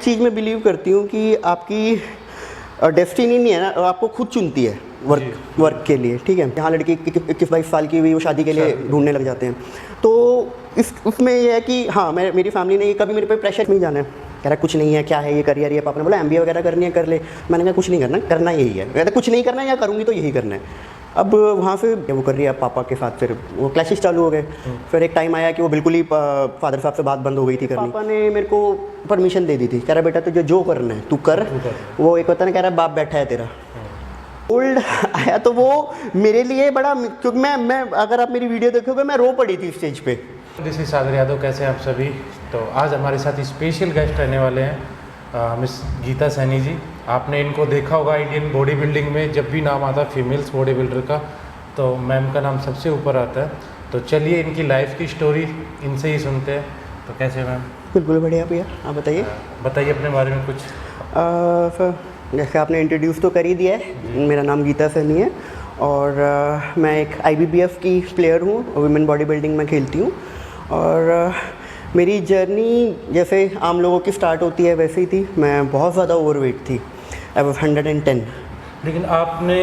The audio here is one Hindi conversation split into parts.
चीज़ में बिलीव करती हूँ कि आपकी डेस्टिनी नहीं है ना, आपको खुद चुनती है वर्क के लिए, ठीक है। यहाँ लड़की 21-22 साल की हुई, वो शादी के लिए ढूंढने लग जाते हैं। तो उसमें ये है कि हाँ, मेरी फैमिली ने कभी मेरे पे प्रेशर नहीं जाना है, कह रहा कुछ नहीं है, क्या है ये करियर, ये पापा ने बोला MBA वगैरह करनी है कर ले। मैंने कहा कुछ नहीं करना, करना यही है, कहते कुछ नहीं करना है या करूँगी तो यही करना है। अब वहाँ से वो कर रही है पापा के साथ, फिर वो क्लैशेस चालू हो गए। फिर एक टाइम आया कि वो बिल्कुल ही फादर साहब से बात बंद हो गई थी करनी। पापा ने मेरे को परमिशन दे दी थी, कह रहा बेटा तुझे जो करना है तू कर। वो एक होता है ना, कह रहा बाप बैठा है तेरा। ओल्ड आया तो वो मेरे लिए बड़ा, क्योंकि मैं अगर आप मेरी वीडियो देखोगे मैं रो पड़ी थी स्टेज पे। दिस इज सागर यादव, कैसे हैं आप सभी। तो आज हमारे साथ स्पेशल गेस्ट रहने वाले हैं मिस गीता सैनी जी। आपने इनको देखा होगा इंडियन बॉडी बिल्डिंग में, जब भी नाम आता है फीमेल्स बॉडी बिल्डर का तो मैम का नाम सबसे ऊपर आता है। तो चलिए इनकी लाइफ की स्टोरी इनसे ही सुनते हैं। तो कैसे मैम? बिल्कुल बढ़िया भैया, आप बताइए। बताइए अपने बारे में कुछ। सर जैसे आपने इंट्रोड्यूस तो कर ही दिया है, मेरा नाम गीता सैनी है और मैं एक IBBF की प्लेयर हूँ, वुमेन बॉडी बिल्डिंग में खेलती हूँ। और मेरी जर्नी जैसे आम लोगों की स्टार्ट होती है वैसे ही थी। मैं बहुत ज़्यादा ओवरवेट थी, आई वाज 110। लेकिन आपने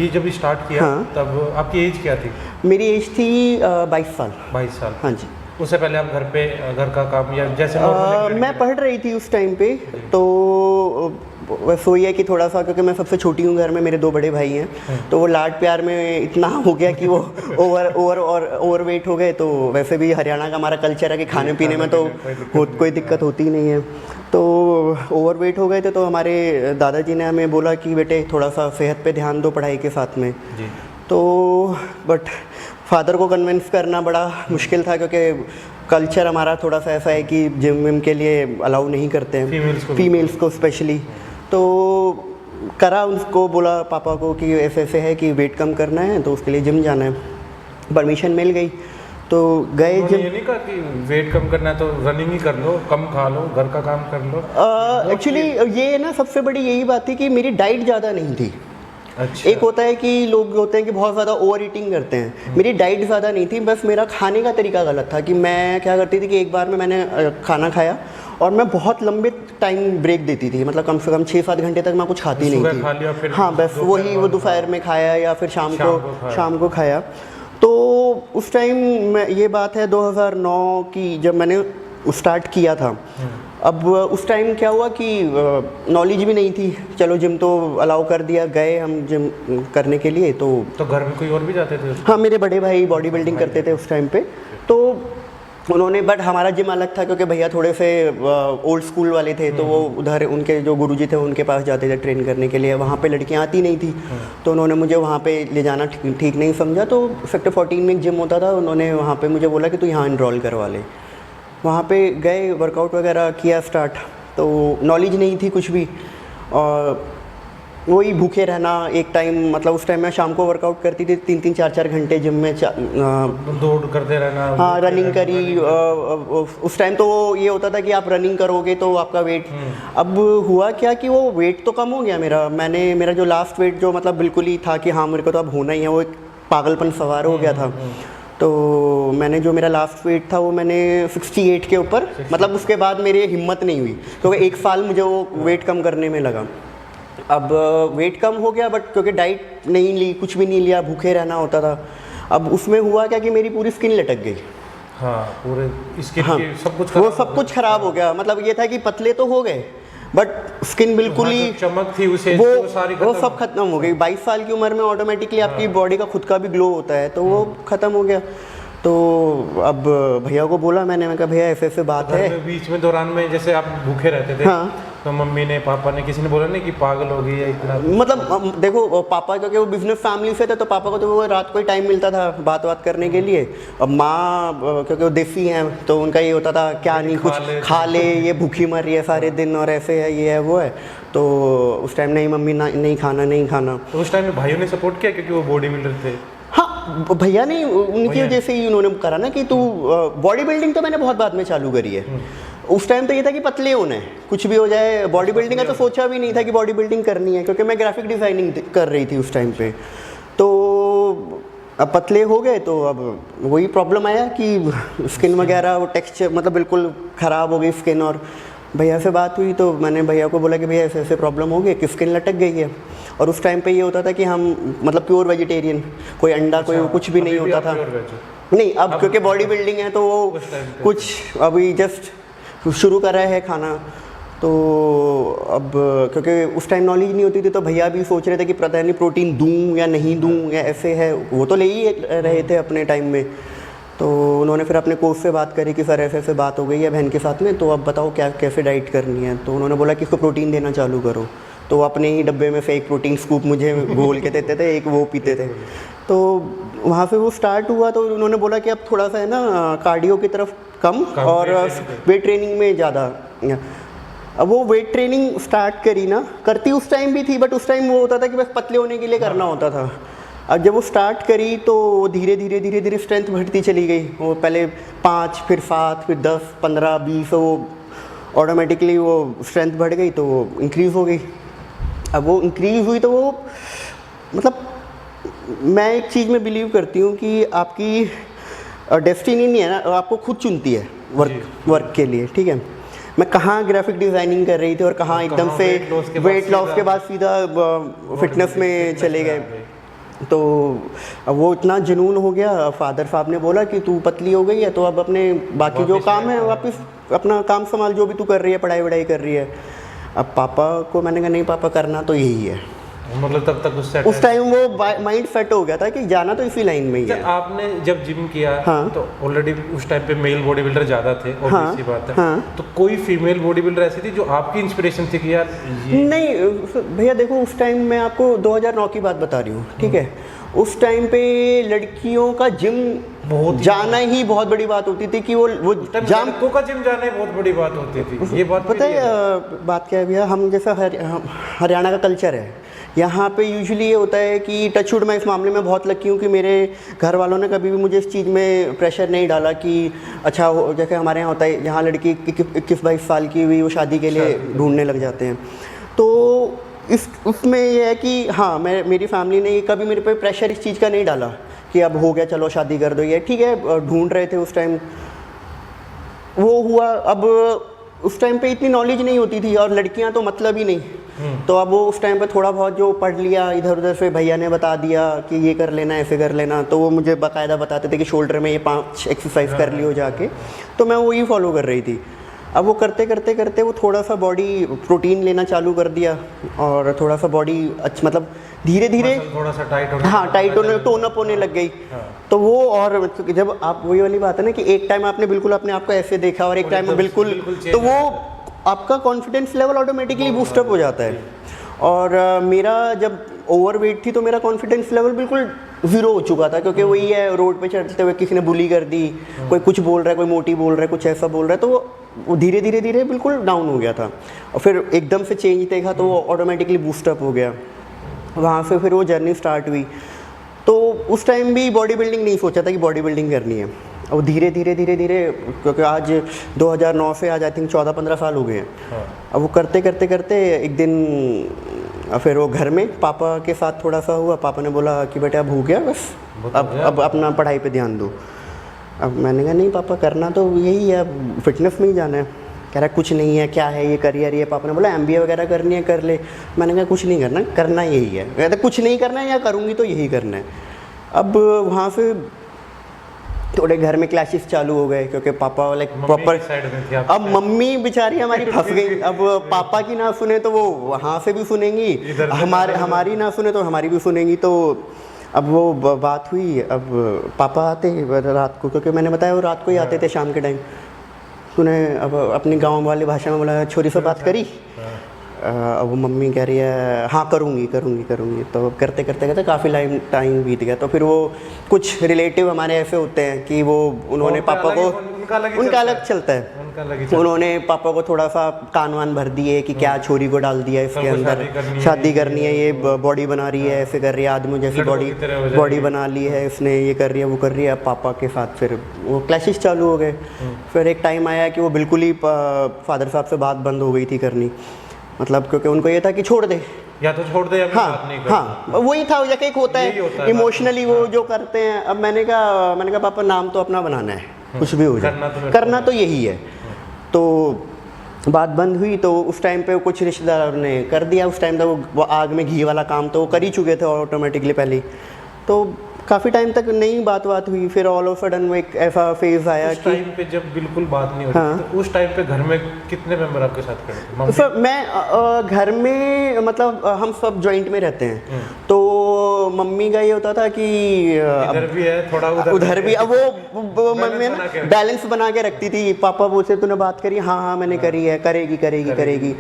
ये जब स्टार्ट किया तब आपकी एज क्या थी? मेरी एज थी 22 साल। 22 साल, हाँ जी। उससे पहले आप घर का काम या जैसे मैं पढ़ रही थी उस टाइम पे, तो बस वही है कि थोड़ा सा, क्योंकि मैं सबसे छोटी हूँ घर में, मेरे 2 बड़े भाई हैं, तो वो लाड प्यार में इतना हो गया कि वो ओवरवेट हो गए। तो वैसे भी हरियाणा का हमारा कल्चर है कि खाने पीने में तो कोई दिक्कत होती ही नहीं है। तो ओवरवेट हो गए थे, तो हमारे दादाजी ने हमें बोला कि बेटे थोड़ा सा सेहत पे ध्यान दो पढ़ाई के साथ में जी। तो बट फादर को कन्विंस करना बड़ा मुश्किल था, क्योंकि कल्चर हमारा थोड़ा सा ऐसा है कि जिम विम के लिए अलाउ नहीं करते हैं फीमेल्स को स्पेशली। तो करा, उसको बोला पापा को कि ऐसे ऐसे है कि वेट कम करना है तो उसके लिए जिम जाना है। परमिशन मिल गई तो गए जिम। ये नहीं कहा कि वेट कम करना है तो रनिंग ही कर लो, कम खा लो, घर का काम कर लो। एक्चुअली ये ना सबसे बड़ी यही बात थी कि मेरी डाइट ज़्यादा नहीं थी। अच्छा। एक होता है कि लोग होते हैं कि बहुत ज़्यादा ओवर ईटिंग करते हैं, मेरी डाइट ज़्यादा नहीं थी, बस मेरा खाने का तरीका गलत था। कि मैं क्या करती थी कि एक बार में मैंने खाना खाया और मैं बहुत लंबे टाइम ब्रेक देती थी, मतलब कम से कम 6-7 घंटे तक मैं कुछ खाती नहीं थी। खा लिया, फिर हाँ बस वही, वो दोपहर में खाया या फिर शाम को खाया। तो उस टाइम ये बात है 2009 की, जब मैंने स्टार्ट किया था। अब उस टाइम क्या हुआ कि नॉलेज भी नहीं थी, चलो जिम तो अलाउ कर दिया, गए हम जिम करने के लिए। तो घर में कोई और भी जाते थे? हाँ, मेरे बड़े भाई बॉडी बिल्डिंग करते थे उस टाइम पे, तो उन्होंने, बट हमारा जिम अलग था क्योंकि भैया थोड़े से ओल्ड स्कूल वाले थे, तो वो उधर उनके जो गुरुजी थे उनके पास जाते थे ट्रेन करने के लिए। वहाँ पे लड़कियाँ आती नहीं थी, तो उन्होंने मुझे वहाँ पे ले जाना ठीक नहीं समझा। तो सेक्टर 14 में एक जिम होता था, उन्होंने वहाँ पे मुझे बोला कि तू यहाँ इनरोल करवा ले। वहाँ पे गए, वर्कआउट वगैरह किया स्टार्ट, तो नॉलेज नहीं थी कुछ भी, और वही भूखे रहना। एक टाइम, मतलब उस टाइम मैं शाम को वर्कआउट करती थी 3-3, 4-4 घंटे जिम में दौड़ करते रहना। हाँ, रनिंग करी। उस टाइम तो ये होता था कि आप रनिंग करोगे तो आपका वेट, अब हुआ क्या कि वो वेट तो कम हो गया मेरा जो लास्ट वेट जो मतलब बिल्कुल ही था कि हाँ मेरे को तो अब होना ही है, वो एक पागलपन सवार हो गया था। तो मैंने जो मेरा लास्ट वेट था वो मैंने 68 के ऊपर, मतलब उसके बाद मेरी हिम्मत नहीं हुई, क्योंकि 1 साल मुझे वो वेट कम करने में लगा। अब वेट कम हो गया, बट क्योंकि डाइट नहीं ली, कुछ भी नहीं लिया, भूखे रहना होता था। अब उसमें हुआ क्या कि मेरी पूरी स्किन लटक गई। हाँ, पूरे स्किन की सब कुछ खराब हो गया। मतलब ये था कि पतले तो हो गए, बट स्किन बिल्कुल ही चमक थी उसे, वो सब खत्म हो गई। 22 साल की उम्र में ऑटोमेटिकली आपकी बॉडी का खुद का भी ग्लो होता है, तो वो खत्म हो गया। तो अब भैया को बोला मैं कहा भैया ऐसे बात है। बीच में दौरान में जैसे आप भूखे रहते थे, हाँ, तो मम्मी ने, पापा ने, किसी ने बोला नहीं कि पागल हो गई है इतना? मतलब देखो, पापा क्योंकि वो बिजनेस फैमिली से थे, तो पापा को तो वो रात को ही टाइम मिलता था बात करने के लिए। अब माँ क्योंकि वो देसी हैं, तो उनका ये होता था क्या नहीं कुछ खा ले, ये भूखी मर रही है सारे दिन और ऐसे है, ये है वो है। तो उस टाइम नहीं मम्मी नहीं खाना। तो उस टाइम में भाइयों ने सपोर्ट किया क्योंकि वो बॉडी बिल्डर थे? हाँ, भैया ने उनकी वजह से ही उन्होंने करा ना कि तू बॉडी बिल्डिंग तो मैंने बहुत बाद में चालू करी है। उस टाइम तो ये था कि पतले होना है, कुछ भी हो जाए। बॉडी बिल्डिंग का तो सोचा भी नहीं था कि बॉडी बिल्डिंग करनी है, क्योंकि मैं ग्राफिक डिज़ाइनिंग कर रही थी उस टाइम पे। तो अब पतले हो गए, तो अब वही प्रॉब्लम आया कि स्किन वगैरह वो टेक्सचर मतलब बिल्कुल ख़राब हो गई स्किन, और भैया से बात हुई तो मैंने भैया को बोला कि भैया ऐसे ऐसे प्रॉब्लम हो गई, कि स्किन लटक गई है। और उस टाइम पे ये होता था कि हम मतलब प्योर वेजिटेरियन, कोई अंडा कोई कुछ भी नहीं होता था। नहीं, अब क्योंकि बॉडी बिल्डिंग है तो वो कुछ अभी जस्ट शुरू कर रहा है खाना, तो अब क्योंकि उस टाइम नॉलेज नहीं होती थी तो भैया भी सोच रहे थे कि पता नहीं प्रोटीन दूं या नहीं दूं या ऐसे है, वो तो ले ही रहे थे अपने टाइम में। तो उन्होंने फिर अपने कोच से बात करी कि सर ऐसे ऐसे बात हो गई है बहन के साथ में, तो अब बताओ क्या कैसे डाइट करनी है। तो उन्होंने बोला कि इसको प्रोटीन देना चालू करो। तो वो अपने ही डब्बे में से एक प्रोटीन स्कूप मुझे घोल के देते थे, एक वो पीते थे। तो वहाँ से वो स्टार्ट हुआ, तो उन्होंने बोला कि अब थोड़ा सा है ना कार्डियो की तरफ कम और वेट ट्रेनिंग में ज़्यादा। अब वो वेट ट्रेनिंग स्टार्ट करी ना, करती उस टाइम भी थी, बट उस टाइम वो होता था कि बस पतले होने के लिए करना होता था। अब जब वो स्टार्ट करी तो धीरे धीरे धीरे धीरे स्ट्रेंथ बढ़ती चली गई। वो पहले 5 फिर 7 फिर 10 15 20, वो ऑटोमेटिकली वो स्ट्रेंथ बढ़ गई तो वो इंक्रीज़ हो गई। अब वो इंक्रीज़ हुई तो वो मतलब मैं एक चीज़ में बिलीव करती हूँ कि आपकी डेस्टिनी नहीं है ना, आपको खुद चुनती है वर्क के लिए, ठीक है। मैं कहाँ ग्राफिक डिज़ाइनिंग कर रही थी और कहाँ एकदम से वेट लॉस के बाद सीधा फिटनेस में चले गए। तो अब वो इतना जुनून हो गया, फादर साहब ने बोला कि तू पतली हो गई है तो अब अपने बाकी जो काम है वापस अपना काम संभाल, जो भी तू कर रही है, पढ़ाई वढ़ाई कर रही है। अब पापा को मैंने कहा नहीं पापा, करना तो यही है। मतलब तब तक उस टाइम वो माइंड सेट हो गया था कि जाना तो इसी लाइन में ही है। आपने जब जिम किया हाँ, तो ऑलरेडी उस टाइम पे मेल बॉडी बिल्डर ज़्यादा थे, हाँ, सी बात है। हाँ, तो कोई फीमेल बॉडी बिल्डर ऐसी थी जो आपकी इंस्पिरेशन थी कि यार ये? नहीं भैया देखो, उस टाइम मैं आपको 2009 की बात बता रही हूँ, ठीक है। उस टाइम पे लड़कियों का जिम जाना ही बहुत बड़ी बात होती थी कि वो लड़कों का जिम जाना ही बहुत बड़ी बात होती थी। ये बात पता है बात क्या है भैया, हम जैसा हरियाणा का कल्चर है, यहाँ पे यूजुअली ये होता है कि टचवुड मैं इस मामले में बहुत लकी हूँ कि मेरे घर वालों ने कभी भी मुझे इस चीज़ में प्रेशर नहीं डाला कि अच्छा जैसे हमारे यहाँ होता है, यहाँ लड़की 21-22 साल की हुई वो शादी के लिए ढूंढने लग जाते हैं। तो उसमें ये है कि हाँ, मेरी फैमिली ने कभी मेरे पे प्रेशर इस चीज़ का नहीं डाला कि अब हो गया चलो शादी कर दो, ये ठीक है। ढूंढ रहे थे उस टाइम, वो हुआ। अब उस टाइम पे इतनी नॉलेज नहीं होती थी और लड़कियां तो मतलब ही नहीं। तो अब वो उस टाइम पे थोड़ा बहुत जो पढ़ लिया इधर उधर से, भैया ने बता दिया कि ये कर लेना ऐसे कर लेना, तो वो मुझे बाकायदा बताते थे कि शोल्डर में ये 5 एक्सरसाइज कर लियो जाके। तो मैं वही फॉलो कर रही थी। अब वो करते करते करते वो थोड़ा सा बॉडी प्रोटीन लेना चालू कर दिया और थोड़ा सा बॉडी अच्छा मतलब धीरे धीरे थोड़ा सा टाइट होने, हाँ टाइट होने, टोन अप होने लग गई। तो वो और जब आप वही वाली बात है ना कि एक टाइम आपने बिल्कुल अपने आप को ऐसे देखा और एक टाइम में बिल्कुल, तो वो आपका कॉन्फिडेंस लेवल ऑटोमेटिकली बूस्टअप हो जाता है। और मेरा जब ओवरवेट थी तो मेरा कॉन्फिडेंस लेवल बिल्कुल ज़ीरो हो चुका था, क्योंकि वही है रोड पे चलते हुए किसी ने बुली कर दी, कोई कुछ बोल रहा है, कोई मोटी बोल रहा है, कुछ ऐसा बोल रहा है, तो वो धीरे धीरे धीरे बिल्कुल डाउन हो गया था। और फिर एकदम से चेंज देखा तो वो ऑटोमेटिकली बूस्टअप हो गया। वहाँ से फिर वो जर्नी स्टार्ट हुई। तो उस टाइम भी बॉडी बिल्डिंग नहीं सोचा था कि बॉडी बिल्डिंग करनी है। और धीरे धीरे धीरे धीरे, क्योंकि आज 2009 से आज आई थिंक 14-15 साल हो गए हैं। अब वो करते करते करते एक दिन फिर वो घर में पापा के साथ थोड़ा सा हुआ। पापा ने बोला कि बेटा अब हो गया बस, अब अपना पढ़ाई पे ध्यान दो। अब मैंने कहा नहीं पापा, करना तो यही है, अब फिटनेस में ही जाना है। कह रहा कुछ नहीं है, क्या है ये करियर, ये पापा ने बोला MBA वगैरह करनी है कर ले। मैंने कहा कुछ नहीं करना, करना यही है। कहते कुछ नहीं करना है या करूँगी तो यही करना है। अब वहाँ से थोड़े घर में क्लैशेस चालू हो गए, क्योंकि पापा वाले प्रॉपर, अब मम्मी बेचारी हमारी फंस गई। अब पापा की ना सुने तो वो वहाँ से भी सुनेंगी, हमारी ना सुने तो हमारी भी सुनेंगी। तो अब वो बात हुई। अब पापा आते रात को, क्योंकि मैंने बताया वो रात को ही आते थे शाम के टाइम। सुने अब अपनी गाँव वाली भाषा में बोला छोरी से बात करी। अब वो मम्मी कह रही है हाँ करूँगी करूँगी करूँगी। तो करते करते करते काफ़ी टाइम बीत गया। तो फिर वो कुछ रिलेटिव हमारे ऐसे होते हैं कि वो उन्होंने पापा को, उनका अलग चलता है, उन्होंने पापा को थोड़ा सा कान वान भर दिए कि क्या छोरी को डाल दिया इसके अंदर, शादी करनी है, ये बॉडी बना रही है, ऐसे कर रही है, आदमी जैसी बॉडी बना ली है इसने, ये कर रही है वो कर रही है। पापा के साथ फिर वो क्लैशेस चालू हो गए। फिर एक टाइम आया कि वो बिल्कुल ही फादर साहब से बात बंद हो गई थी करनी, मतलब क्योंकि उनको ये था कि छोड़ दे, या तो छोड़ दे या बात नहीं कर। हाँ वही था, जैसे एक होता है इमोशनली वो जो करते हैं। अब मैंने कहा पापा नाम तो अपना बनाना है, कुछ भी हो जाए, करना तो यही है। तो बात बंद हुई तो उस टाइम पे कुछ रिश्तेदारों ने कर दिया। उस टाइम तक वो आग में घी वाला काम तो वो कर ही चुके थे ऑटोमेटिकली पहले ही। तो काफ़ी टाइम तक नहीं बात हुई। फिर ऑल ऑफ सडन वो एक ऐसा फेज आया उस टाइम पे जब बिल्कुल बात नहीं हो रही थी, तो उस टाइम पे घर में कितने मेंबर आपके साथ खड़े थे? मम्मी? सर मैं घर में मतलब हम सब जॉइंट में रहते हैं, तो मम्मी का ये होता था कि इधर भी है थोड़ा, उधर भी। अब वो मम्मी बैलेंस बना के रखती थी। पापा पूछे तूने बात करी? हाँ हाँ मैंने करी है। करेगी।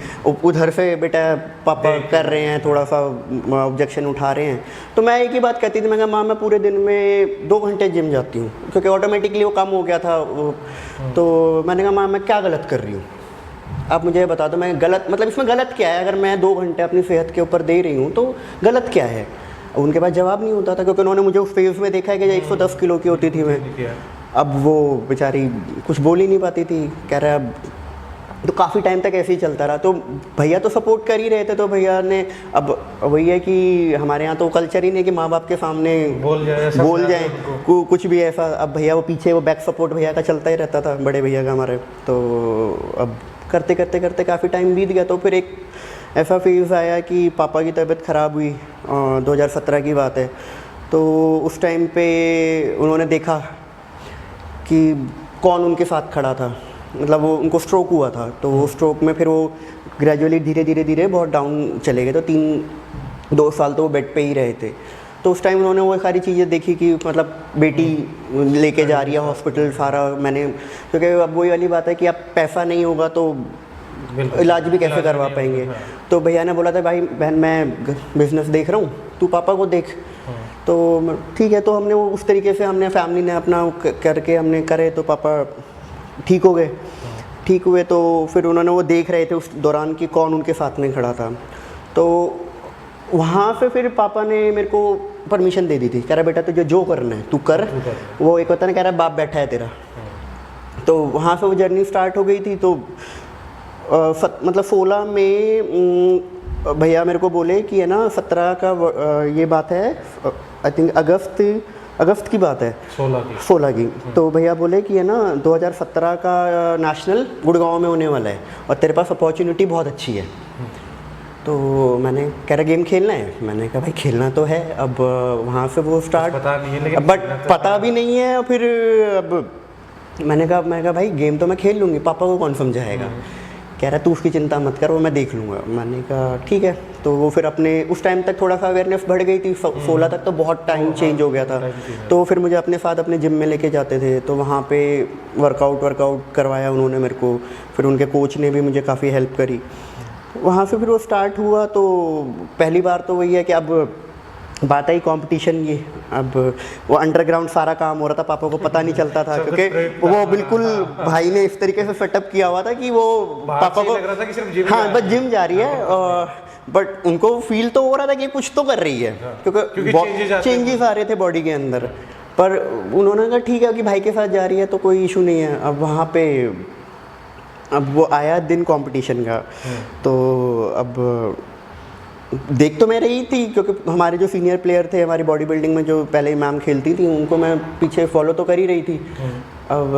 उधर से बेटा पापा कर रहे हैं, थोड़ा सा ऑब्जेक्शन उठा रहे हैं। तो मैं एक ही बात कहती थी, मैं कहा माँ मैं पूरे दिन में 2 घंटे जिम जाती हूँ, क्योंकि ऑटोमेटिकली वो कम हो गया था। तो मैंने कहा माँ मैं क्या गलत कर रही हूँ, आप मुझे बता दो मैं गलत, मतलब इसमें गलत क्या है? अगर मैं 2 घंटे अपनी सेहत के ऊपर दे रही हूँ तो गलत क्या है? उनके पास जवाब नहीं होता था, क्योंकि उन्होंने मुझे उस फेज में देखा है कि 110 किलो की होती थी मैं। अब वो बेचारी कुछ बोल ही नहीं पाती थी। कह रहा अब तो काफ़ी टाइम तक ऐसे ही चलता रहा। तो भैया तो सपोर्ट कर ही रहे थे, तो भैया ने अब वही है कि हमारे यहाँ तो कल्चर ही नहीं कि माँ बाप के सामने बोल जाए कुछ भी ऐसा। अब भैया वो पीछे वो बैक सपोर्ट भैया का चलता ही रहता था, बड़े भैया का हमारे। तो अब करते काफ़ी टाइम बीत गया। तो फिर एक ऐसा फेज़ आया कि पापा की तबीयत ख़राब हुई, 2017 की बात है। तो उस टाइम पे उन्होंने देखा कि कौन उनके साथ खड़ा था, मतलब वो उनको स्ट्रोक हुआ था। तो वो स्ट्रोक में फिर वो ग्रेजुअली धीरे बहुत डाउन चले गए। तो 2 साल तो वो बेड पे ही रहे थे। तो उस टाइम उन्होंने वो सारी चीज़ें देखी कि मतलब बेटी लेके जा रही है हॉस्पिटल सारा। मैंने, क्योंकि अब वही वाली बात है कि अब पैसा नहीं होगा तो इलाज भी कैसे करवा पाएंगे। तो भैया ने बोला था भाई बहन मैं बिज़नेस देख रहा हूँ, तू पापा को देख। तो ठीक है। तो हमने वो उस तरीके से हमने फैमिली ने अपना करके हमने करे, तो पापा ठीक हो गए। ठीक हुए तो फिर उन्होंने वो देख रहे थे उस दौरान कि कौन उनके साथ में खड़ा था। तो वहाँ से फिर पापा ने मेरे को परमिशन दे दी थी। कह रहा बेटा तुझे जो करना है तू कर। वो एक होता है ना, कह रहा बाप बैठा है तेरा। तो वहाँ से वो जर्नी स्टार्ट हो गई थी। तो मतलब 16 में भैया मेरे को बोले कि है ना 17 का ये बात है, आई थिंक अगस्त की बात है, 16 की। तो भैया बोले कि है ना 2017 का नेशनल गुड़गांव में होने वाला है और तेरे पास अपॉर्चुनिटी बहुत अच्छी है। तो मैंने कह रहा गेम खेलना है? मैंने कहा भाई खेलना तो है। अब वहाँ से वो स्टार्ट पता नहीं है, लेकिन बट पता भी नहीं है। और फिर अब मैंने कहा भाई गेम तो मैं खेल लूँगी, पापा को कौन समझाएगा? कह रहा तू उसकी चिंता मत कर, वो मैं देख लूँगा। मैंने कहा ठीक है। तो वो फिर अपने उस टाइम तक थोड़ा सा अवेयरनेस बढ़ गई थी। 16 तक तो बहुत टाइम चेंज हो गया था। तो फिर मुझे अपने साथ अपने जिम में लेके जाते थे। तो वहाँ पे वर्कआउट करवाया उन्होंने मेरे को। फिर उनके कोच ने भी मुझे काफ़ी हेल्प करी। वहाँ से फिर वो स्टार्ट हुआ। तो पहली बार तो वही है कि अब बात आई कंपटीशन की। अब वो अंडरग्राउंड सारा काम हो रहा था, पापा को पता नहीं चलता था, क्योंकि वो बिल्कुल भाई ने इस तरीके से सेटअप किया हुआ था कि वो पापा को लग रहा था कि सिर्फ जिम हाँ बस जिम जा रही है। बट उनको फील तो हो रहा था कि कुछ तो कर रही है, क्योंकि चेंजेस आ रहे थे बॉडी के अंदर। पर उन्होंने कहा ठीक है कि भाई के साथ जा रही है तो कोई इशू नहीं है। अब वहाँ पे अब वो आया दिन कंपटीशन का। तो अब देख तो मैं रही थी, क्योंकि हमारे जो सीनियर प्लेयर थे हमारी बॉडी बिल्डिंग में, जो पहले मैम खेलती थी, उनको मैं पीछे फॉलो तो कर ही रही थी। अब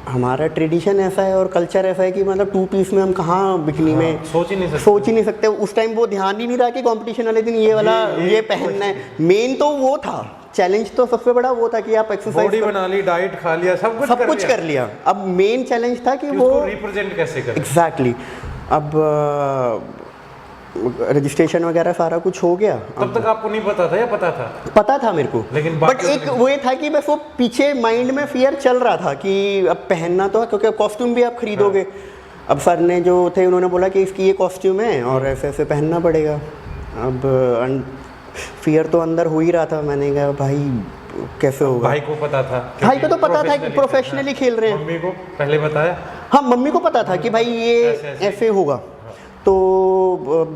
हमारा ट्रेडिशन ऐसा है और कल्चर ऐसा है कि मतलब 2 पीस में हम कहाँ बिकनी में सोच ही नहीं सकते। उस टाइम वो ध्यान ही नहीं रहा कि कंपटीशन वाले दिन ये वाला ये पहनना है। मेन तो वो था, चैलेंज तो सबसे बड़ा वो था कि आप एक्सरसाइज बॉडी बना ली, डाइट खा लिया, सब कुछ कर लिया। अब मेन चैलेंज था कि वो रिप्रेजेंट कैसे करें। एग्जैक्टली। अब रजिस्ट्रेशन वगैरह सारा कुछ हो गया। तब तक आपको नहीं पता था या पता था? पता था मेरे को, लेकिन बट एक वो ये था कि बस वो पीछे माइंड में फियर चल रहा था कि अब पहनना तो है, क्योंकि कॉस्ट्यूम भी आप खरीदोगे। अब सर ने जो थे उन्होंने बोला कि इसकी ये कॉस्ट्यूम है और ऐसे ऐसे पहनना पड़ेगा। अब फियर तो अंदर हो ही रहा था। मैंने कहा भाई कैसे होगा। भाई को पता था? भाई को तो पता था कि प्रोफेशनली खेल रहे हैं। मम्मी को पहले बताया? हाँ मम्मी को पता था कि भाई ये ऐसे होगा। तो अब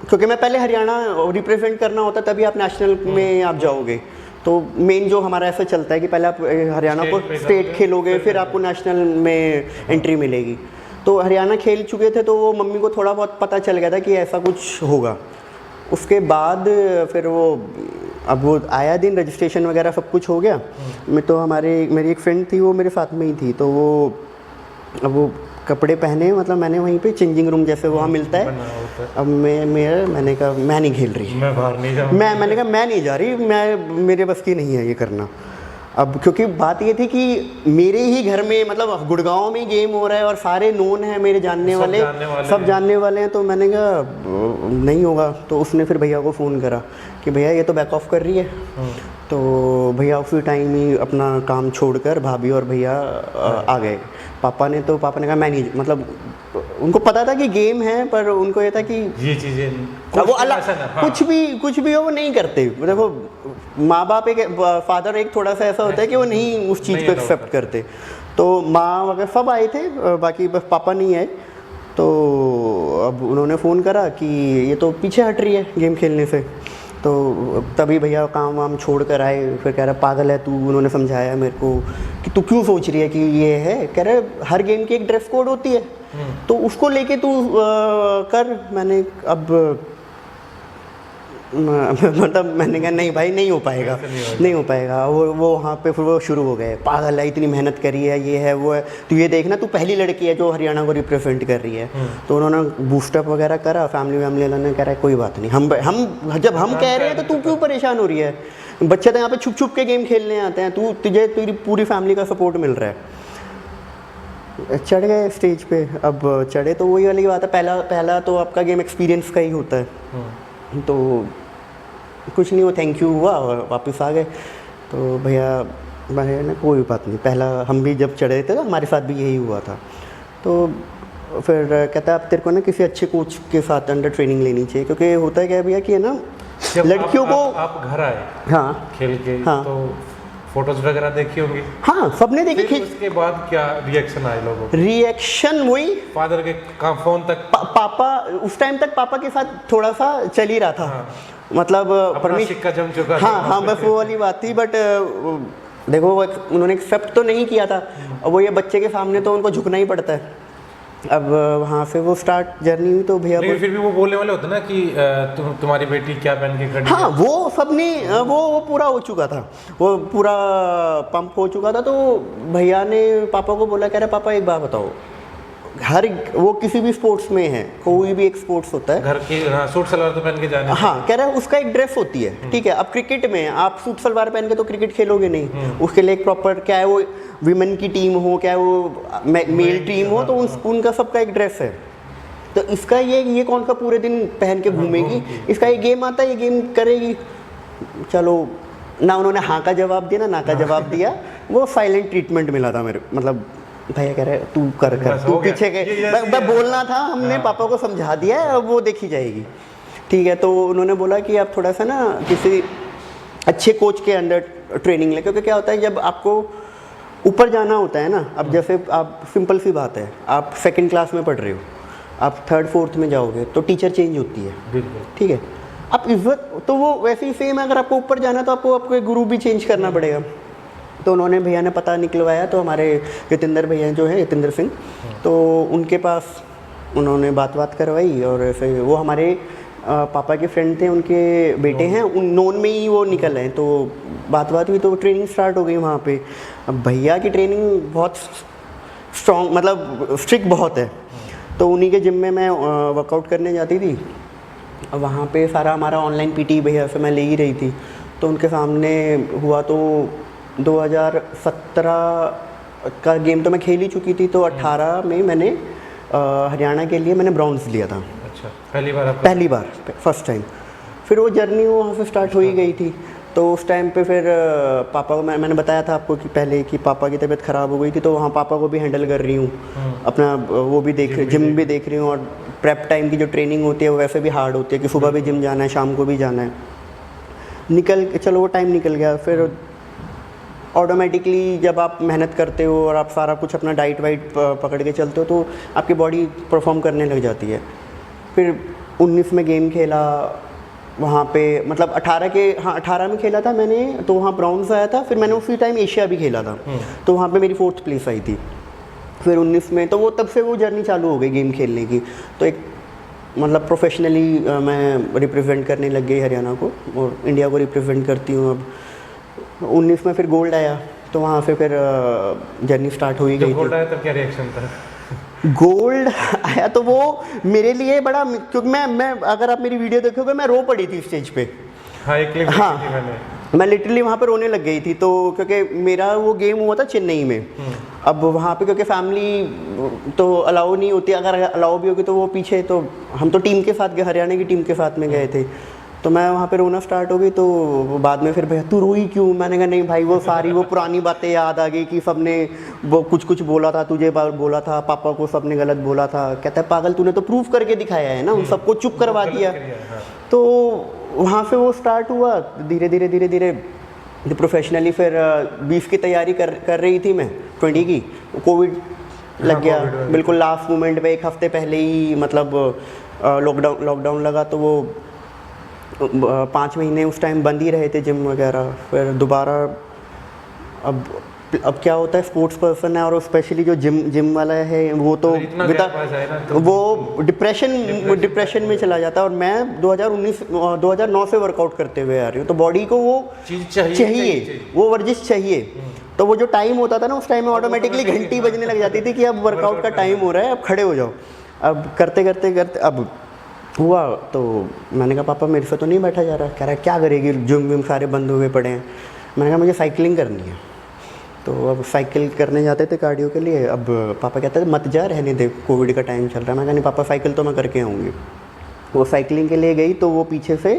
क्योंकि मैं पहले हरियाणा रिप्रेजेंट करना होता तभी आप नेशनल में आप जाओगे। तो मेन जो हमारा ऐसा चलता है कि पहले आप हरियाणा को स्टेट खेलोगे, फिर आपको नेशनल में एंट्री मिलेगी। तो हरियाणा खेल चुके थे तो वो मम्मी को थोड़ा बहुत पता चल गया था कि ऐसा कुछ होगा। उसके बाद फिर वो अब वो आया दिन, रजिस्ट्रेशन वगैरह सब कुछ हो गया। मैं तो मेरी एक फ्रेंड थी वो मेरे साथ में ही थी। तो वो अब वो कपड़े पहने, मतलब मैंने वहीं पे चेंजिंग रूम जैसे वहाँ मिलता है। बना होता है। अब मैंने कहा मैं नहीं खेल रही, मैं बाहर नहीं जाऊँ। मैंने कहा मैं नहीं जा रही, मेरे बस की नहीं है ये करना। अब क्योंकि बात ये थी कि मेरे ही घर में, मतलब गुड़गांव में गेम हो रहा है और सारे नोन हैं मेरे जानने वाले, सब जानने वाले हैं, तो मैंने कहा नहीं होगा। तो उसने फिर भैया को फ़ोन करा कि भैया ये तो बैक ऑफ कर रही है। तो भैया उसी टाइम ही अपना काम छोड़कर भाभी और भैया आ गए। पापा ने कहा मैं नहीं, मतलब उनको पता था कि गेम है, पर उनको ये था कि ये चीज़ें वो अलग कुछ भी हो वो नहीं करते। देखो माँ बाप एक, फादर एक थोड़ा सा ऐसा होता है कि वो नहीं उस चीज़ को एक्सेप्ट करते। तो माँ वगैरह सब आए थे, बाकी बस पापा नहीं आए। तो अब उन्होंने फ़ोन करा कि ये तो पीछे हट रही है गेम खेलने से। तो तभी भैया काम वाम छोड़ कर आए, फिर कह रहा पागल है तू। उन्होंने समझाया मेरे को कि तू क्यों सोच रही है कि ये है, कह रहे हर गेम की एक ड्रेस कोड होती है, तो उसको लेके तू कर। मैंने अब मतलब मैंने कहा नहीं भाई नहीं हो पाएगा, नहीं हो पाएगा। वो वहाँ पे फिर वो शुरू हो गए, पागल है इतनी मेहनत करी है, ये है वो है, तो ये देखना तू पहली लड़की है जो हरियाणा को रिप्रेजेंट कर रही है। तो उन्होंने बूस्टअप वगैरह करा, फैमिली वाले ने कह रहा है कोई बात नहीं, हम जब हम कह रहे हैं तो तू क्यों परेशान हो रही है, बच्चे तो यहाँ पे छुप छुप के गेम खेलने आते हैं, तुझे तेरी पूरी फैमिली का सपोर्ट मिल रहा है। चढ़ गए स्टेज पे। अब चढ़े तो वही वाली बात है, पहला तो आपका गेम एक्सपीरियंस का ही होता है। तो कुछ नहीं, वो थैंक यू हुआ और वापस आ गए। तो भैया ने कोई बात नहीं, पहला हम भी जब चढ़े थे तो हमारे साथ भी यही हुआ था। तो फिर कहता है अब तेरे को ना किसी अच्छे कोच के साथ अंडर ट्रेनिंग लेनी चाहिए, क्योंकि होता है क्या भैया कि है ना लड़कियों को। आप घर आए हाँ खेल के, हाँ, तो फोटोज वगैरह देखी होंगी? हाँ सबने देखी। उसके बाद क्या रिएक्शन आए लोगों को? रिएक्शन वही फादर के फोन तक पापा उस टाइम तक पापा के साथ थोड़ा सा चल ही रहा था। हाँ। मतलब सिक्का जम चुका। हाँ बस वो वाली बात थी। बट देखो उन्होंने एक्सेप्ट तो नहीं किया था, और वो ये बच्चे के सामने तो उनको झुकना ही पड़ता है। अब वहाँ से वो स्टार्ट जर्नी हुई। तो भैया फिर भी वो बोलने वाले होते ना कि तुम्हारी बेटी क्या पहन के खड़ी है। हाँ वो सबने वो पूरा हो चुका था, वो पूरा पंप हो चुका था। तो भैया ने पापा को बोला, कह रहा पापा एक बात बताओ, हर वो किसी भी स्पोर्ट्स में है, कोई भी एक स्पोर्ट्स होता है, घर की सूट सलवार तो पहन के जाने। हाँ कह रहा है उसका एक ड्रेस होती है, ठीक है। अब क्रिकेट में आप सूट सलवार पहन के तो क्रिकेट खेलोगे नहीं, उसके लिए एक प्रॉपर, क्या है वो विमेन की टीम हो, क्या वो मेल टीम हो, तो उनका सबका एक ड्रेस है। तो इसका ये कौन सा पूरे दिन पहन के घूमेगी, इसका ये गेम आता है, ये गेम करेगी। चलो ना उन्होंने हाँ का जवाब दिया ना का जवाब दिया, वो साइलेंट ट्रीटमेंट मिला था मेरे, मतलब भैया कह रहे तू कर तू पीछे के बोलना था, हमने पापा को समझा दिया है, अब वो देखी जाएगी, ठीक है। तो उन्होंने बोला कि आप थोड़ा सा ना किसी अच्छे कोच के अंडर ट्रेनिंग ले, क्योंकि क्या होता है जब आपको ऊपर जाना होता है ना, अब जैसे आप सिंपल सी बात है, आप सेकंड क्लास में पढ़ रहे हो, आप थर्ड फोर्थ में जाओगे तो टीचर चेंज होती है, ठीक है। आप इज्जत तो वो वैसे ही सेम है, अगर आपको ऊपर जाना तो आपको एक गुरु भी चेंज करना पड़ेगा। तो उन्होंने भैया ने पता निकलवाया, तो हमारे यतेंद्र भैया जो है, यतेंद्र सिंह, तो उनके पास उन्होंने बात करवाई, और ऐसे वो हमारे पापा के फ्रेंड थे, उनके बेटे हैं, उन नोन में ही वो निकल आए। तो बात हुई, तो ट्रेनिंग स्टार्ट हो गई वहाँ पे। अब भैया की ट्रेनिंग बहुत स्ट्रॉन्ग, मतलब स्ट्रिक्ट बहुत है। तो उन्हीं के जिम में मैं वर्कआउट करने जाती थी, वहाँ पे सारा हमारा ऑनलाइन पीटी भैया से मैं ले ही रही थी। तो उनके सामने हुआ, तो 2017 का गेम तो मैं खेल ही चुकी थी, तो 18 में मैंने हरियाणा के लिए मैंने ब्रॉन्ज लिया था। अच्छा, पहली बार फर्स्ट टाइम। फिर वो जर्नी वहाँ से स्टार्ट हो ही गई थी। तो उस टाइम पे फिर पापा को मैंने बताया था आपको कि पहले कि पापा की तबीयत ख़राब हो गई थी, तो वहाँ पापा को भी हैंडल कर रही हूँ, अपना वो भी जिम भी देख रही हूँ, और प्रेप टाइम की जो ट्रेनिंग होती है वो वैसे भी हार्ड होती है कि सुबह भी जिम जाना है, शाम को भी जाना है। चलो वो टाइम निकल गया। फिर ऑटोमेटिकली जब आप मेहनत करते हो और आप सारा कुछ अपना डाइट वाइट पकड़ के चलते हो, तो आपकी बॉडी परफॉर्म करने लग जाती है। फिर 19 में गेम खेला वहाँ पे, मतलब 18 में खेला था मैंने, तो वहाँ ब्रॉन्ज आया था। फिर मैंने उसी टाइम एशिया भी खेला था, तो वहाँ पे मेरी 4th प्लेस आई थी। फिर 19 में, तो वो तब से वो जर्नी चालू हो गई गेम खेलने की। तो एक मतलब प्रोफेशनली मैं रिप्रेजेंट करने लग गई हरियाणा को, और इंडिया को रिप्रेजेंट करती हूँ अब। 19 में फिर गोल्ड आया, तो वहाँ से फिर जर्नी स्टार्ट हो ही गई थी। गोल्ड आया तब क्या रिएक्शन था? गोल्ड आया तो वो मेरे लिए बड़ा, क्योंकि मैं अगर आप मेरी वीडियो देखोगे मैं रो पड़ी थी स्टेज पे। हाँ, एक क्लिप देखी थी मैंने। मैं लिटरली वहाँ पे रोने लग गई थी, तो क्योंकि मेरा वो गेम हुआ था चेन्नई में। अब वहाँ पे क्योंकि फैमिली तो अलाउ नहीं होती, अगर अलाउ भी होगी तो वो पीछे, तो हम तो टीम के साथ गए, हरियाणा की टीम के साथ में गए थे। तो मैं वहाँ पे रोना स्टार्ट हो गई, तो बाद में फिर भैया तू रोई क्यों? मैंने कहा नहीं भाई, वो सारी वो पुरानी बातें याद आ गई कि सबने वो कुछ कुछ बोला था, तुझे बोला था, पापा को सबने गलत बोला था। कहता है पागल, तूने तो प्रूफ करके दिखाया है ना, उन सबको चुप करवा दिया। तो वहाँ से वो स्टार्ट हुआ धीरे धीरे धीरे धीरे प्रोफेशनली। फिर 20 की तैयारी कर रही थी मैं, 20 की, कोविड लग गया बिल्कुल लास्ट मोमेंट पे, एक हफ्ते पहले ही, मतलब लॉकडाउन लगा, तो वो 5 महीने उस टाइम बंद ही रहे थे जिम वगैरह। फिर दोबारा अब क्या होता है, स्पोर्ट्स पर्सन है और स्पेशली जो जिम वाला है वो तो वो डिप्रेशन में चला जाता है। और मैं 2009 से वर्कआउट करते हुए आ रही हूँ, तो बॉडी को वो चीज़ चाहिए, वो वर्जिश चाहिए। तो वो जो टाइम होता था ना, उस टाइम में ऑटोमेटिकली घंटी बजने लग जाती थी कि अब वर्कआउट का टाइम हो रहा है, अब खड़े हो जाओ। अब करते अब हुआ, तो मैंने कहा पापा मेरे से तो नहीं बैठा जा रहा। कह रहा है क्या करेगी, जिम विम सारे बंद हुए पड़े हैं। मैंने कहा मुझे साइकिलिंग करनी है। तो अब साइकिल करने जाते थे कार्डियो के लिए। अब पापा कहते थे मत जा, रहने दे, कोविड का टाइम चल रहा है। मैं कहा नहीं पापा, साइकिल तो मैं करके आऊँगी। वो साइकिलिंग के लिए गई, तो वो पीछे से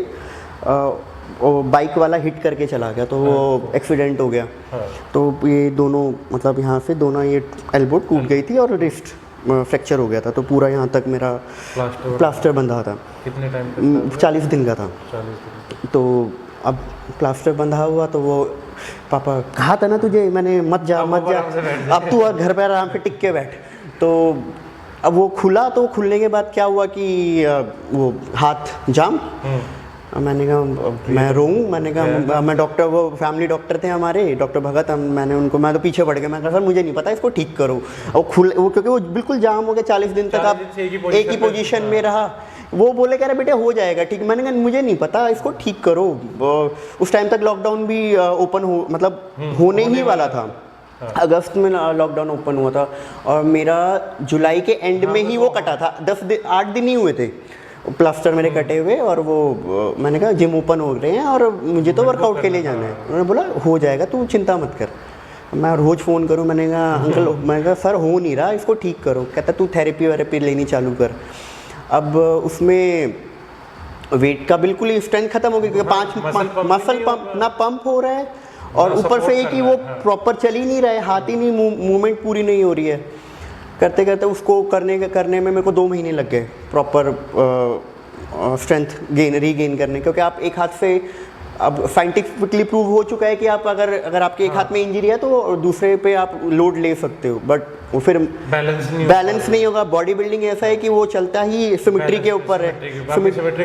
वो बाइक वाला हिट करके चला गया, तो वो एक्सीडेंट हो गया। तो ये दोनों, मतलब यहाँ से दोनों ये एल्बो टूट गई थी और रिस्ट फ्रैक्चर हो गया था। तो पूरा यहाँ तक मेरा प्लास्टर बंधा था। कितने टाइम? 40 दिन का था। 40 दिन। तो अब प्लास्टर बंधा हुआ, तो वो पापा कहा था ना तुझे मैंने, मत जा, अब तू घर पे आराम से टिक के बैठ। तो अब वो खुला, तो खुलने के बाद क्या हुआ कि वो हाथ जाम। मैंने कहा मैं रोऊँ? मैंने कहा मैं डॉक्टर, वो फैमिली डॉक्टर थे हमारे, डॉक्टर भगत, मैं तो पीछे पड़ गया। मैं कहा सर मुझे नहीं पता, इसको ठीक करो। और वो क्योंकि वो बिल्कुल जाम हो गया, 40 दिन तक आप एक ही पोजीशन में रहा। वो बोले कह रहे बेटे हो जाएगा ठीक। मैंने कहा मुझे नहीं पता, इसको ठीक करो। उस टाइम तक लॉकडाउन भी ओपन हो, मतलब होने ही वाला था। अगस्त में लॉकडाउन ओपन हुआ था और मेरा जुलाई के एंड में ही वो कटा था। 8 दिन ही हुए थे प्लास्टर मेरे कटे हुए। और वो मैंने कहा जिम ओपन हो रहे हैं और मुझे तो वर्कआउट के लिए जाना है। उन्होंने बोला हो जाएगा, तू चिंता मत कर। मैं रोज़ फ़ोन करूं, मैंने कहा अंकल, मैंने कहा सर हो नहीं रहा, इसको ठीक करो। कहता तू थेरेपी वेरेपी लेनी चालू कर। अब उसमें वेट का बिल्कुल ही स्ट्रेंथ खत्म हो गई, क्योंकि 5 मसल पंप ना पंप हो रहा है, और ऊपर से ये कि वो प्रॉपर चल ही नहीं रहा है, हाथ ही नहीं, मूवमेंट पूरी नहीं हो रही है। करते करते उसको करने में मेरे को 2 महीने लग गए प्रॉपर स्ट्रेंथ रीगेन करने। क्योंकि आप एक हाथ से, अब साइंटिफिकली प्रूव हो चुका है कि आप अगर आपके एक हाथ में इंजरी है तो दूसरे पे आप लोड ले सकते हो, बट वो फिर बैलेंस नहीं होगा। बॉडी बिल्डिंग ऐसा है कि वो चलता ही सिमेट्री के ऊपर है, सिमेट्री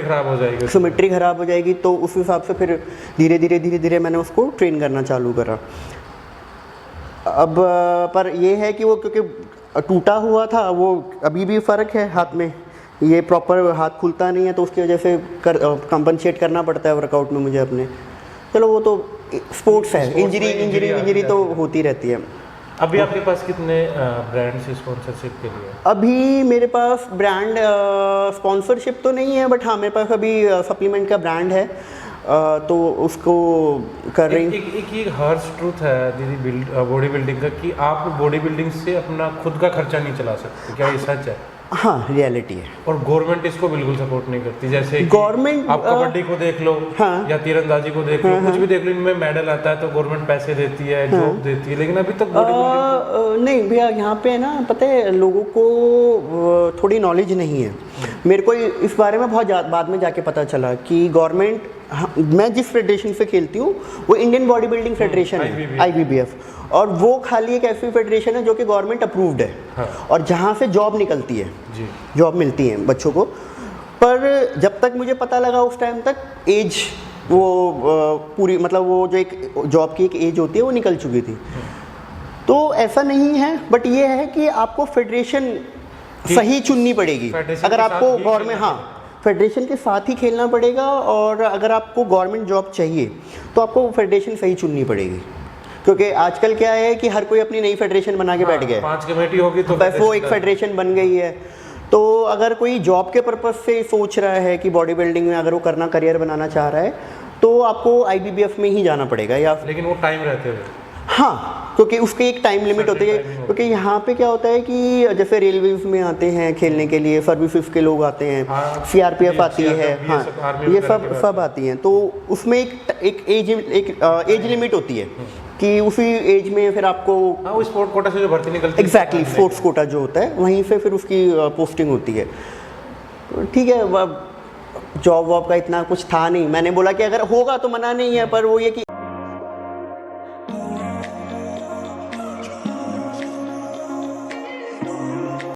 खराब हो जाएगी। तो उस हिसाब से फिर धीरे धीरे मैंने उसको ट्रेन करना चालू करा। अब पर ये है कि वो क्योंकि टूटा हुआ था, वो अभी भी फ़र्क है हाथ में, ये प्रॉपर हाथ खुलता नहीं है, तो उसकी वजह से कंपनसेट करना पड़ता है वर्कआउट में मुझे अपने। चलो वो तो स्पोर्ट्स है, इंजरी तो होती रहती है। अभी आपके पास कितने ब्रांड्स स्पॉन्सरशिप के लिए? अभी मेरे पास ब्रांड स्पॉन्सरशिप तो नहीं है, बट हाँ मेरे पास अभी सप्लीमेंट का ब्रांड है, तो उसको कर रही। एक ये हार्श ट्रूथ है दीदी बॉडी बिल्डिंग का, कि आप बॉडी बिल्डिंग से अपना खुद का खर्चा नहीं चला सकते, क्या ये सच है? हाँ रियलिटी है। और गवर्नमेंट इसको बिल्कुल सपोर्ट नहीं करती। जैसे गवर्नमेंट, आप कबड्डी को देख लो, हाँ, या तीरंदाजी को देख लो, कुछ भी देख लो, इनमें मेडल आता है तो गवर्नमेंट पैसे देती है, जॉब देती है, लेकिन अभी तक नहीं भैया, यहाँ पे ना पता है लोगों को थोड़ी नॉलेज नहीं है। मेरे को इस बारे में बहुत बाद में जाके पता चला कि गवर्नमेंट, मैं जिस फेडरेशन से खेलती हूँ वो इंडियन बॉडी बिल्डिंग फेडरेशन है, IBBF, और वो खाली एक ऐसी फेडरेशन है जो कि गवर्नमेंट अप्रूव्ड है। हाँ। और जहाँ से जॉब निकलती है, जॉब मिलती है बच्चों को। पर जब तक मुझे पता लगा उस टाइम तक एज वो पूरी, मतलब वो जो एक जॉब की एक एज होती है वो निकल चुकी थी। तो ऐसा नहीं है, बट ये है कि आपको फेडरेशन सही चुननी पड़ेगी। अगर आपको गवर्नमेंट, हाँ फेडरेशन के साथ ही खेलना पड़ेगा, और अगर आपको गवर्नमेंट जॉब चाहिए तो आपको फेडरेशन सही चुननी पड़ेगी। क्योंकि आजकल क्या है कि हर कोई अपनी नई फेडरेशन बना के बैठ गया है। 5 कमेटी होगी तो बस वो एक फेडरेशन बन गई है। तो अगर कोई जॉब के पर्पज से सोच रहा है कि बॉडी बिल्डिंग में अगर वो करना करियर बनाना चाह रहा है तो आपको IBBF में ही जाना पड़ेगा या लेकिन वो टाइम रहते हुए। हाँ, क्योंकि उसकी एक टाइम लिमिट होती है। क्योंकि यहाँ पे क्या होता है कि जैसे रेलवेज में आते हैं खेलने के लिए, सर्विसेज के लोग आते हैं, हाँ, CRPF आती है, CRPF, हाँ आर्मी ये वगैरह की सब आती हैं। तो उसमें एक एज लिमिट होती है कि उसी एज में फिर आपको हाँ, वो स्पोर्ट कोटा से जो भर्ती निकलती है एग्जैक्टली स्पोर्ट्स कोटा जो होता है वहीं से फिर उसकी पोस्टिंग होती है। तो ठीक है, जॉब वॉब का इतना कुछ था नहीं। मैंने बोला कि अगर होगा तो मना नहीं है, पर वो ये कि